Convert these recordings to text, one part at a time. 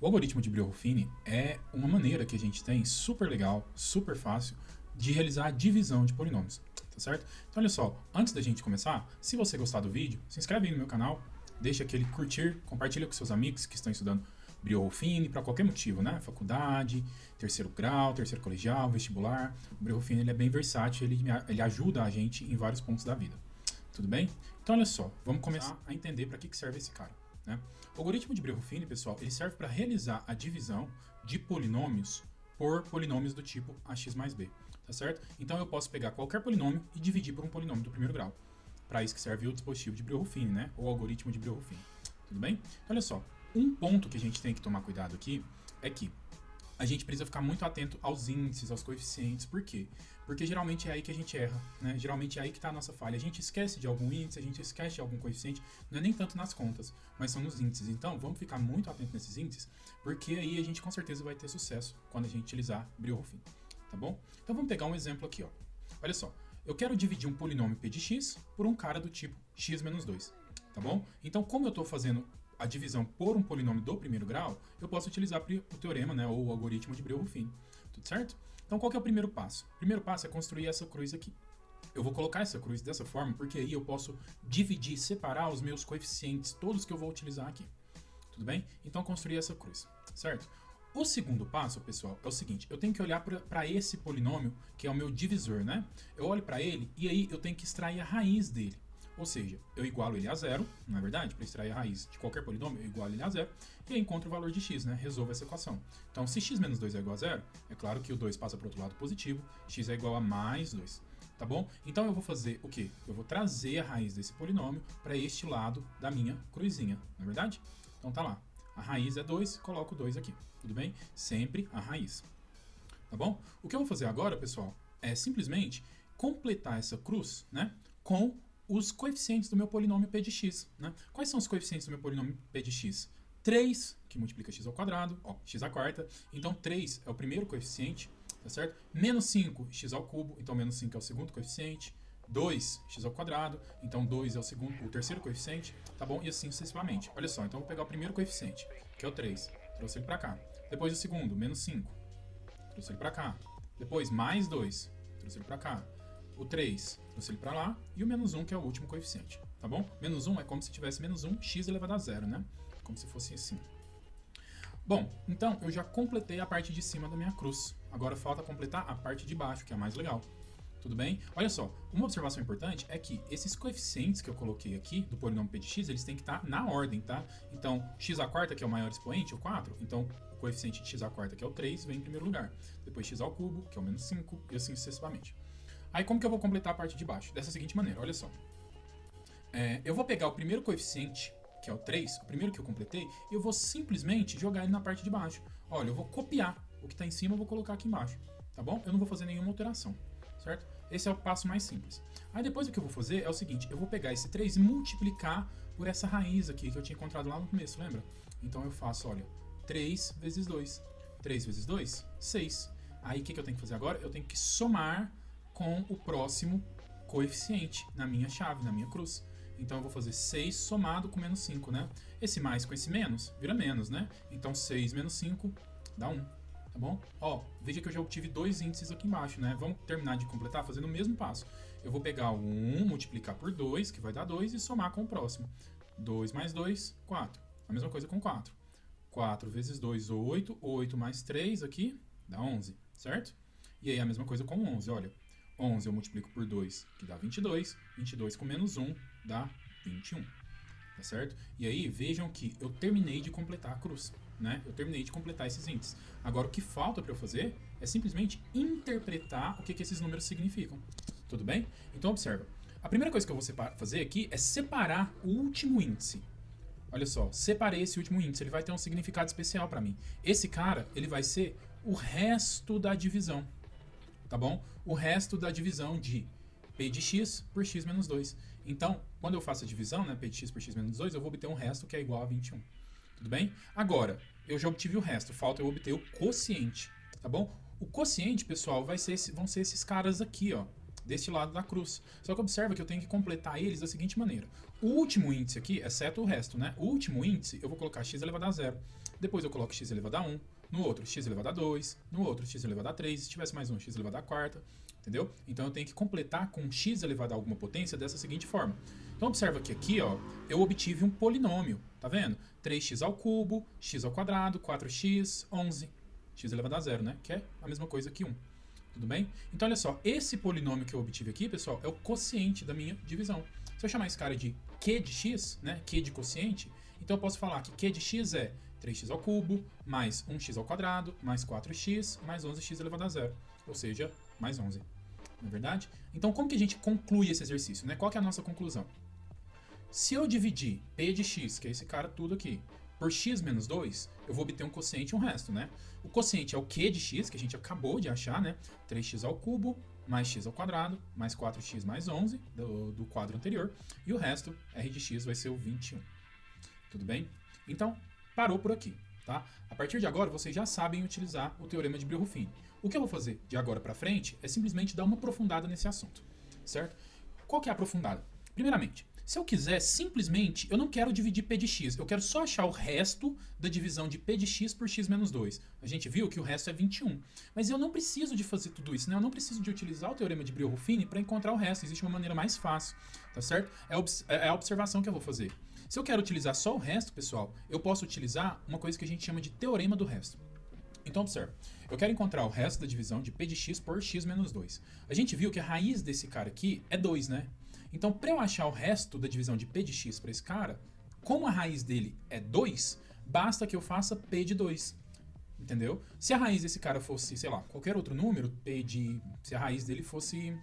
O algoritmo de Brio-Ruffini é uma maneira que a gente tem super legal, super fácil de realizar a divisão de polinômios, tá certo? Então olha só, antes da gente começar, se você gostar do vídeo, se inscreve aí no meu canal, deixa aquele curtir, compartilha com seus amigos que estão estudando Brio-Ruffini para qualquer motivo, né? Faculdade, terceiro grau, terceiro colegial, vestibular. O Brio-Ruffini ele é bem versátil, ele ajuda a gente em vários pontos da vida. Tudo bem? Então olha só, vamos começar a entender para que serve esse cara. Né? O algoritmo de Brio-Ruffini, pessoal, ele serve para realizar a divisão de polinômios por polinômios do tipo ax mais b, tá certo? Então eu posso pegar qualquer polinômio e dividir por um polinômio do primeiro grau. Para isso que serve o dispositivo de Brio-Ruffini, né? Ou algoritmo de Brio-Ruffini. Tudo bem? Então olha só, um ponto que a gente tem que tomar cuidado aqui é que a gente precisa ficar muito atento aos índices, aos coeficientes. Por quê? Porque geralmente é aí que a gente erra, né? Geralmente é aí que está a nossa falha. A gente esquece de algum índice, a gente esquece de algum coeficiente, não é nem tanto nas contas, mas são nos índices. Então, vamos ficar muito atento nesses índices, porque aí a gente com certeza vai ter sucesso quando a gente utilizar Brio-Ruffini, tá bom? Então, vamos pegar um exemplo aqui, ó. Olha só, eu quero dividir um polinômio p de x por um cara do tipo x menos 2, tá bom? Então, como eu estou fazendo a divisão por um polinômio do primeiro grau, eu posso utilizar o teorema, né, ou o algoritmo de Brio-Ruffini, tudo certo? Então qual que é o primeiro passo? O primeiro passo é construir essa cruz aqui. Eu vou colocar essa cruz dessa forma, porque aí eu posso dividir, separar os meus coeficientes, todos que eu vou utilizar aqui, tudo bem? Então construir essa cruz, certo? O segundo passo, pessoal, é o seguinte, eu tenho que olhar para esse polinômio, que é o meu divisor, né? Eu olho para ele e aí eu tenho que extrair a raiz dele. Ou seja, eu igualo ele a zero, não é verdade? Para extrair a raiz de qualquer polinômio, eu igualo ele a zero, e aí encontro o valor de x, né? Resolvo essa equação. Então, se x menos 2 é igual a zero, é claro que o 2 passa para o outro lado positivo, x é igual a mais 2, tá bom? Então, eu vou fazer o quê? Eu vou trazer a raiz desse polinômio para este lado da minha cruzinha, não é verdade? Então, tá lá. A raiz é 2, coloco 2 aqui, tudo bem? Sempre a raiz, tá bom? O que eu vou fazer agora, pessoal, é simplesmente completar essa cruz, né? Com os coeficientes do meu polinômio p de x. Né? Quais são os coeficientes do meu polinômio p de x? 3, que multiplica x ao quadrado, ó, x à quarta. Então, 3 é o primeiro coeficiente, tá certo? Menos 5, x ao cubo. Então, menos 5 é o segundo coeficiente. 2, x ao quadrado. Então, 2 é o terceiro coeficiente, tá bom? E assim sucessivamente. Olha só, então eu vou pegar o primeiro coeficiente, que é o 3. Trouxe ele para cá. Depois o segundo, menos 5. Trouxe ele para cá. Depois, mais 2. Trouxe ele para cá. O 3, trouxe ele para lá, e o menos 1, que é o último coeficiente, tá bom? Menos 1 é como se tivesse menos 1, x elevado a zero, né? Como se fosse assim. Bom, então eu já completei a parte de cima da minha cruz. Agora falta completar a parte de baixo, que é a mais legal. Tudo bem? Olha só, uma observação importante é que esses coeficientes que eu coloquei aqui, do polinômio p de x, eles têm que estar na ordem, tá? Então, x à quarta, que é o maior expoente, o 4, então o coeficiente de x à quarta, que é o 3, vem em primeiro lugar. Depois x ao cubo, que é o menos 5, e assim sucessivamente. Aí como que eu vou completar a parte de baixo? Dessa seguinte maneira, olha só. Eu vou pegar o primeiro coeficiente, que é o 3, o primeiro que eu completei, e eu vou simplesmente jogar ele na parte de baixo. Olha, eu vou copiar o que está em cima, eu vou colocar aqui embaixo, tá bom? Eu não vou fazer nenhuma alteração, certo? Esse é o passo mais simples. Aí depois o que eu vou fazer é o seguinte, eu vou pegar esse 3 e multiplicar por essa raiz aqui que eu tinha encontrado lá no começo, lembra? Então eu faço, olha, 3 vezes 2. 3 vezes 2, 6. Aí o que eu tenho que fazer agora? Eu tenho que somar com o próximo coeficiente na minha chave, na minha cruz. Então eu vou fazer 6 somado com menos 5, né? Esse mais com esse menos vira menos, né? Então 6 menos 5 dá 1, tá bom? Ó, veja que eu já obtive dois índices aqui embaixo, né? Vamos terminar de completar fazendo o mesmo passo. Eu vou pegar o 1, multiplicar por 2, que vai dar 2, e somar com o próximo. 2 mais 2, 4. A mesma coisa com 4. 4 vezes 2, 8. 8 mais 3 aqui dá 11, certo? E aí a mesma coisa com 11, olha. 11 eu multiplico por 2, que dá 22. 22 com menos 1 dá 21. Tá certo? E aí, vejam que eu terminei de completar a cruz, né? Eu terminei de completar esses índices. Agora, o que falta para eu fazer é simplesmente interpretar o que esses números significam. Tudo bem? Então, observa. A primeira coisa que eu vou fazer aqui é separar o último índice. Olha só, separei esse último índice, ele vai ter um significado especial para mim. Esse cara, ele vai ser o resto da divisão. Tá bom? O resto da divisão de p de x por x menos 2. Então, quando eu faço a divisão, né, p de x por x menos 2, eu vou obter um resto que é igual a 21. Tudo bem? Agora, eu já obtive o resto, falta eu obter o quociente, tá bom? O quociente, pessoal, vão ser esses caras aqui, ó, deste lado da cruz. Só que observa que eu tenho que completar eles da seguinte maneira. O último índice aqui, exceto o resto, né? O último índice, eu vou colocar x elevado a zero. depois eu coloco x elevado a 1, no outro x elevado a 2, no outro x elevado a 3, se tivesse mais um, x elevado a quarta, entendeu? Então eu tenho que completar com x elevado a alguma potência dessa seguinte forma. Então observa que aqui, ó, eu obtive um polinômio, tá vendo? 3x ao cubo, x ao quadrado, 4x, 11, x elevado a 0, né? Que é a mesma coisa que 1. Tudo bem? Então olha só, esse polinômio que eu obtive aqui, pessoal, é o quociente da minha divisão. Se eu chamar esse cara de Q de x, né? Q de quociente, então eu posso falar que Q de x é 3x ao cubo, mais 1x ao quadrado, mais 4x, mais 11x elevado a 0. Ou seja, mais 11. Não é verdade? Então como que a gente conclui esse exercício, né? Qual que é a nossa conclusão? Se eu dividir P de x, que é esse cara tudo aqui, por x menos 2, eu vou obter um quociente e um resto, né? O quociente é o Q de x, que a gente acabou de achar, né? 3x ao cubo, mais x ao quadrado, mais 4x mais 11, do quadro anterior. E o resto, R de x, vai ser o 21. Tudo bem? Então, parou por aqui, tá? A partir de agora, vocês já sabem utilizar o teorema de Brillouin. O que eu vou fazer de agora para frente é simplesmente dar uma aprofundada nesse assunto, certo? Qual que é a aprofundada? Primeiramente, se eu quiser, simplesmente, eu não quero dividir P de x, eu quero só achar o resto da divisão de P de x por x menos 2. A gente viu que o resto é 21. Mas eu não preciso de fazer tudo isso, né? Eu não preciso de utilizar o teorema de Brillouin para encontrar o resto. Existe uma maneira mais fácil, tá certo? É a observação que eu vou fazer. Se eu quero utilizar só o resto, pessoal, eu posso utilizar uma coisa que a gente chama de teorema do resto. Então, observa. Eu quero encontrar o resto da divisão de P de x por x menos 2. A gente viu que a raiz desse cara aqui é 2, né? Então, para eu achar o resto da divisão de P de x para esse cara, como a raiz dele é 2, basta que eu faça P de 2. Entendeu? Se a raiz desse cara fosse, sei lá, qualquer outro número, se a raiz dele fosse,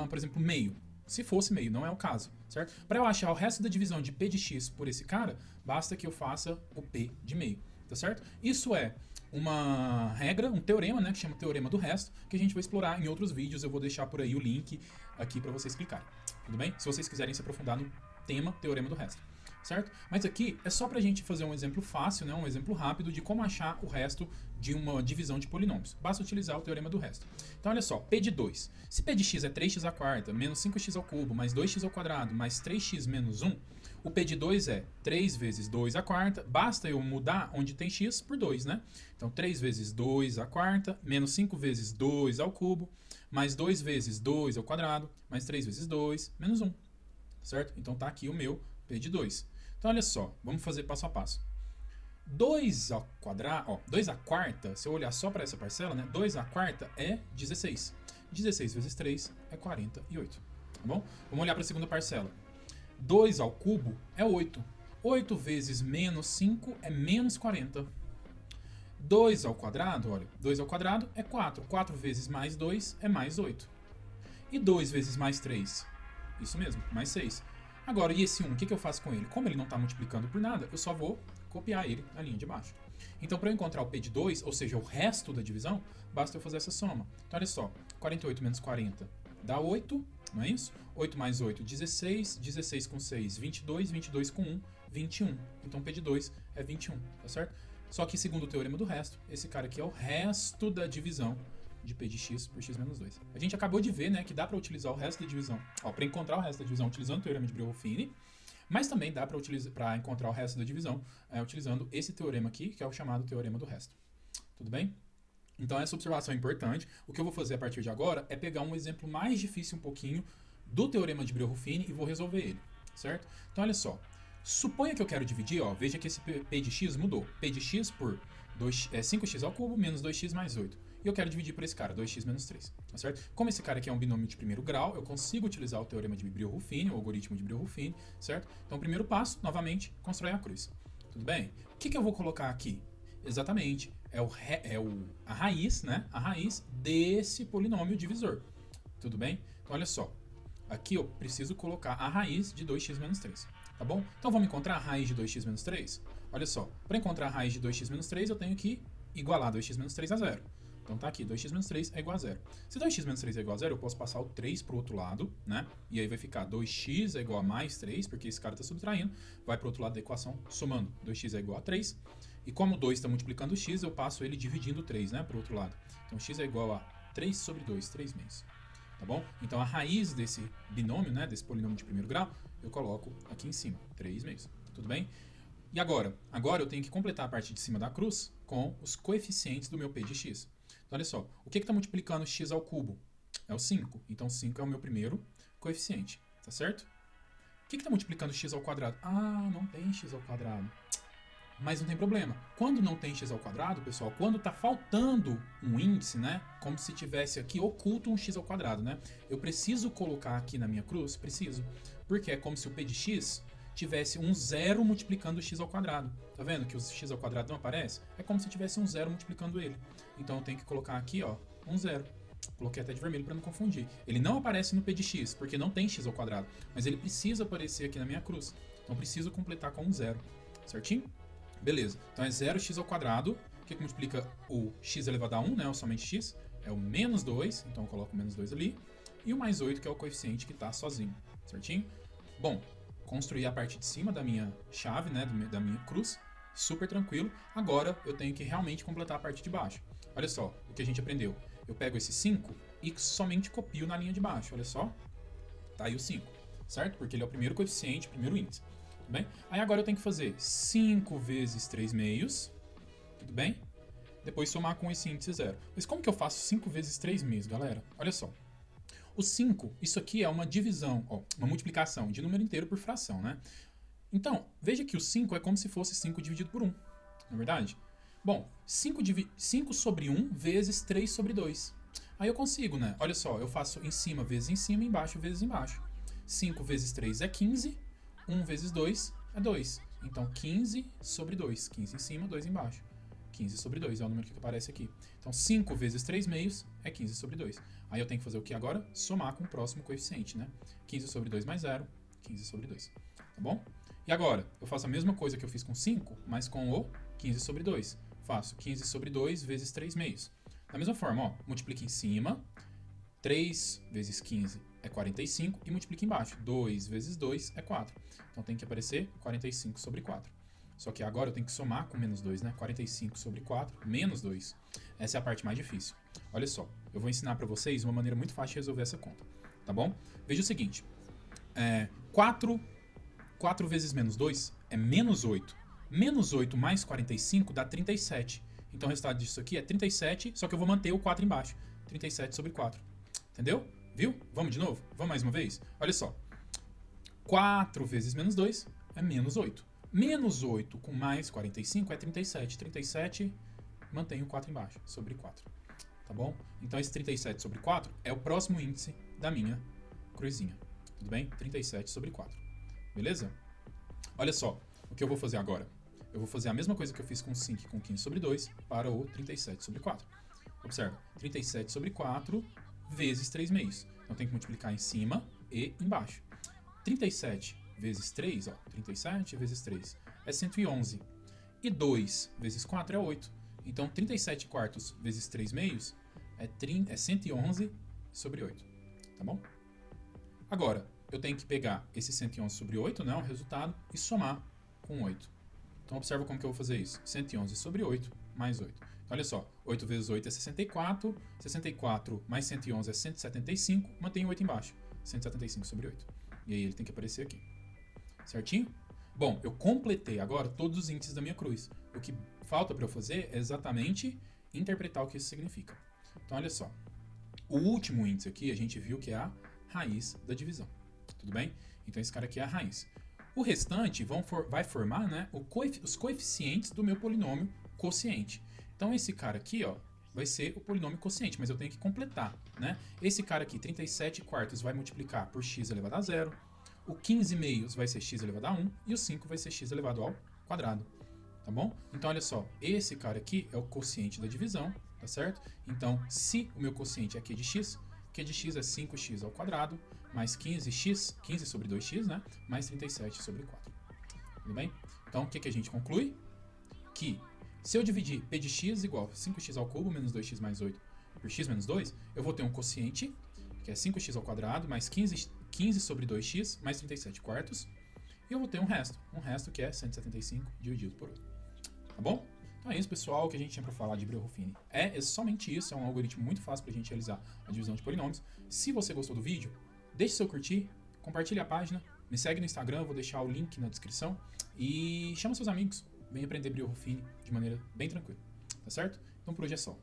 por exemplo, meio. Se fosse meio, não é o caso, certo? Para eu achar o resto da divisão de P de x por esse cara, basta que eu faça o P de meio, tá certo? Isso é uma regra, um teorema, né, que chama teorema do resto, que a gente vai explorar em outros vídeos. Eu vou deixar por aí o link aqui para vocês clicarem. Tudo bem? Se vocês quiserem se aprofundar no tema teorema do resto, certo? Mas aqui é só pra gente fazer um exemplo fácil, né, um exemplo rápido de como achar o resto de uma divisão de polinômios. Basta utilizar o teorema do resto. Então olha só, P de 2. Se P de x é 3x à quarta, menos 5x ao cubo, mais 2x ao quadrado, mais 3x menos 1, o P de 2 é 3 vezes 2 à quarta, basta eu mudar onde tem x por 2, né? Então 3 vezes 2 à quarta, menos 5 vezes 2 ao cubo, mais 2 vezes 2 ao quadrado, mais 3 vezes 2, menos 1, certo? Então tá aqui o meu P de 2. Então olha só, vamos fazer passo a passo. 2 ao quadrado, 2 à quarta, se eu olhar só para essa parcela, né? 2 à quarta é 16. 16 vezes 3 é 48, tá bom? Vamos olhar para a segunda parcela. 2 ao cubo é 8. 8 vezes menos 5 é menos 40. 2 ao quadrado, olha, 2 ao quadrado é 4. 4 vezes mais 2 é mais 8. E 2 vezes mais 3? Isso mesmo, mais 6. Agora, e esse 1, o que eu faço com ele? Como ele não está multiplicando por nada, eu só vou copiar ele na linha de baixo. Então, para eu encontrar o P de 2, ou seja, o resto da divisão, basta eu fazer essa soma. Então, olha só, 48 menos 40 dá 8, não é isso? 8 mais 8, 16, 16 com 6, 22, 22 com 1, 21. Então, P de 2 é 21, tá certo? Só que, segundo o teorema do resto, esse cara aqui é o resto da divisão de P de x por x menos 2. A gente acabou de ver, né, que dá para utilizar o resto da divisão, para encontrar o resto da divisão utilizando o teorema de Brillouin, mas também dá para encontrar o resto da divisão utilizando esse teorema aqui, que é o chamado teorema do resto. Tudo bem? Então essa observação é importante. O que eu vou fazer a partir de agora é pegar um exemplo mais difícil um pouquinho do teorema de Brillouin e vou resolver ele, certo? Então olha só, suponha que eu quero dividir, veja que esse P de x mudou. P de x por 5x ao cubo menos 2x mais 8. E eu quero dividir por esse cara, 2x menos 3, tá certo? Como esse cara aqui é um binômio de primeiro grau, eu consigo utilizar o teorema de Brillouin, o algoritmo de Brillouin, certo? Então, o primeiro passo, novamente, constrói a cruz. Tudo bem? O que eu vou colocar aqui? Exatamente, a raiz, né? A raiz desse polinômio divisor. Tudo bem? Então, olha só. Aqui eu preciso colocar a raiz de 2x menos 3. Tá bom? Então, vamos encontrar a raiz de 2x menos 3? Olha só. Para encontrar a raiz de 2x menos 3, eu tenho que igualar 2x menos 3 a 0. Então tá aqui, 2x menos 3 é igual a 0. Se 2x menos 3 é igual a 0, eu posso passar o 3 pro outro lado, né? E aí vai ficar 2x é igual a mais 3, porque esse cara está subtraindo. Vai pro outro lado da equação, somando. 2x é igual a 3. E como o 2 está multiplicando o x, eu passo ele dividindo 3, né? Pro outro lado. Então x é igual a 3 sobre 2, 3 meios. Tá bom? Então a raiz desse binômio, né? Desse polinômio de primeiro grau, eu coloco aqui em cima, 3 meios. Tudo bem? E agora? Agora eu tenho que completar a parte de cima da cruz com os coeficientes do meu p de x. Então, olha só, o que está multiplicando x ao cubo? É o 5. Então, 5 é o meu primeiro coeficiente, tá certo? O que está multiplicando x ao quadrado? Ah, não tem x ao quadrado. Mas não tem problema. Quando não tem x ao quadrado, pessoal, quando está faltando um índice, né? Como se tivesse aqui oculto um x ao quadrado, né? Eu preciso colocar aqui na minha cruz? Preciso. Porque é como se o p de x tivesse um zero multiplicando o x ao quadrado. Tá vendo que o x ao quadrado não aparece? É como se tivesse um zero multiplicando ele. Então eu tenho que colocar aqui, ó, um zero. Coloquei até de vermelho para não confundir. Ele não aparece no p de x, porque não tem x ao quadrado. Mas ele precisa aparecer aqui na minha cruz. Então preciso completar com um zero. Certinho? Beleza. Então é 0x ao quadrado, que multiplica o x elevado a 1, né? Ou somente x. É o menos 2, então eu coloco o menos 2 ali. E o mais 8, que é o coeficiente que está sozinho. Certinho? Bom, construir a parte de cima da minha chave, né? Da minha cruz. Super tranquilo. Agora eu tenho que realmente completar a parte de baixo. Olha só o que a gente aprendeu. Eu pego esse 5 e somente copio na linha de baixo. Olha só. Tá aí o 5, certo? Porque ele é o primeiro coeficiente, primeiro índice. Tudo bem? Aí agora eu tenho que fazer 5 vezes 3 meios. Tudo bem? Depois somar com esse índice 0. Mas como que eu faço 5 vezes 3 meios, galera? Olha só. O 5, isso aqui é uma divisão, ó, uma multiplicação de número inteiro por fração, né? Então, veja que o 5 é como se fosse 5 dividido por 1. Não é verdade? Bom, 5 sobre 1 vezes 3 sobre 2. Aí eu consigo, né? Olha só, eu faço em cima vezes em cima, embaixo vezes embaixo. 5 vezes 3 é 15. 1 vezes 2 é 2. Então, 15 sobre 2. 15 em cima, 2 embaixo. 15 sobre 2 é o número que aparece aqui. Então, 5 vezes 3 meios é 15 sobre 2. Aí eu tenho que fazer o que agora? Somar com o próximo coeficiente, né? 15 sobre 2 mais 0, 15 sobre 2. Tá bom? E agora, eu faço a mesma coisa que eu fiz com 5, mas com o 15 sobre 2. Faço 15 sobre 2 vezes 3 meios. Da mesma forma, ó, multiplica em cima. 3 vezes 15 é 45 e multiplica embaixo. 2 vezes 2 é 4. Então tem que aparecer 45 sobre 4. Só que agora eu tenho que somar com menos 2, né? 45 sobre 4, menos 2. Essa é a parte mais difícil. Olha só, eu vou ensinar para vocês uma maneira muito fácil de resolver essa conta. Tá bom? Veja o seguinte. 4 vezes menos 2 é menos 8. Menos 8 mais 45 dá 37. Então o resultado disso aqui é 37, só que eu vou manter o 4 embaixo. 37 sobre 4. Entendeu? Viu? Vamos de novo? Vamos mais uma vez? Olha só. 4 vezes menos 2 é menos 8. Menos 8 com mais 45 é 37. 37, mantém o 4 embaixo, sobre 4. Tá bom? Então esse 37 sobre 4 é o próximo índice da minha cruzinha. Tudo bem? 37 sobre 4. Beleza? Olha só, o que eu vou fazer agora? Eu vou fazer a mesma coisa que eu fiz com 5 e com 15 sobre 2 para o 37 sobre 4. Observa, 37 sobre 4 vezes 3 meios. Então tem que multiplicar em cima e embaixo. 37 vezes 3, ó, 37 vezes 3 é 111. E 2 vezes 4 é 8. Então 37 quartos vezes 3 meios é 111 sobre 8. Tá bom? Agora, eu tenho que pegar esse 111 sobre 8, né, o resultado, e somar com 8. Então observa como que eu vou fazer isso. 111 sobre 8 mais 8. Então, olha só, 8 vezes 8 é 64, 64 mais 111 é 175, mantém o 8 embaixo, 175 sobre 8. E aí ele tem que aparecer aqui. Certinho? Bom, eu completei agora todos os índices da minha cruz. O que falta para eu fazer é exatamente interpretar o que isso significa. Então, olha só. O último índice aqui a gente viu que é a raiz da divisão. Tudo bem? Então, esse cara aqui é a raiz. O restante vai formar, né, os coeficientes do meu polinômio quociente. Então, esse cara aqui, ó, vai ser o polinômio quociente, mas eu tenho que completar, né? Esse cara aqui, 37 quartos, vai multiplicar por x elevado a 0. O 15 meios vai ser x elevado a 1. E o 5 vai ser x elevado ao quadrado. Tá bom? Então, olha só. Esse cara aqui é o quociente da divisão, tá certo? Então, se o meu quociente é q de x é 5x ao quadrado, mais 15x, 15 sobre 2x, né? Mais 37 sobre 4. Tudo bem? Então, o que a gente conclui? Que se eu dividir p de x igual a 5x ao cubo menos 2x mais 8 por x menos 2, eu vou ter um quociente, que é 5x ao quadrado, mais 15 sobre 2x, mais 37 quartos. E eu vou ter um resto que é 175 dividido por 8. Tá bom? Então é isso, pessoal, que a gente tinha para falar de Breuer-Ruffini. É somente isso, é um algoritmo muito fácil para a gente realizar a divisão de polinômios. Se você gostou do vídeo, deixe seu curtir, compartilhe a página Me segue no Instagram, vou deixar o link na descrição. E chama seus amigos. Vem aprender Brio Ruffini de maneira bem tranquila. Tá certo? Então por hoje é só.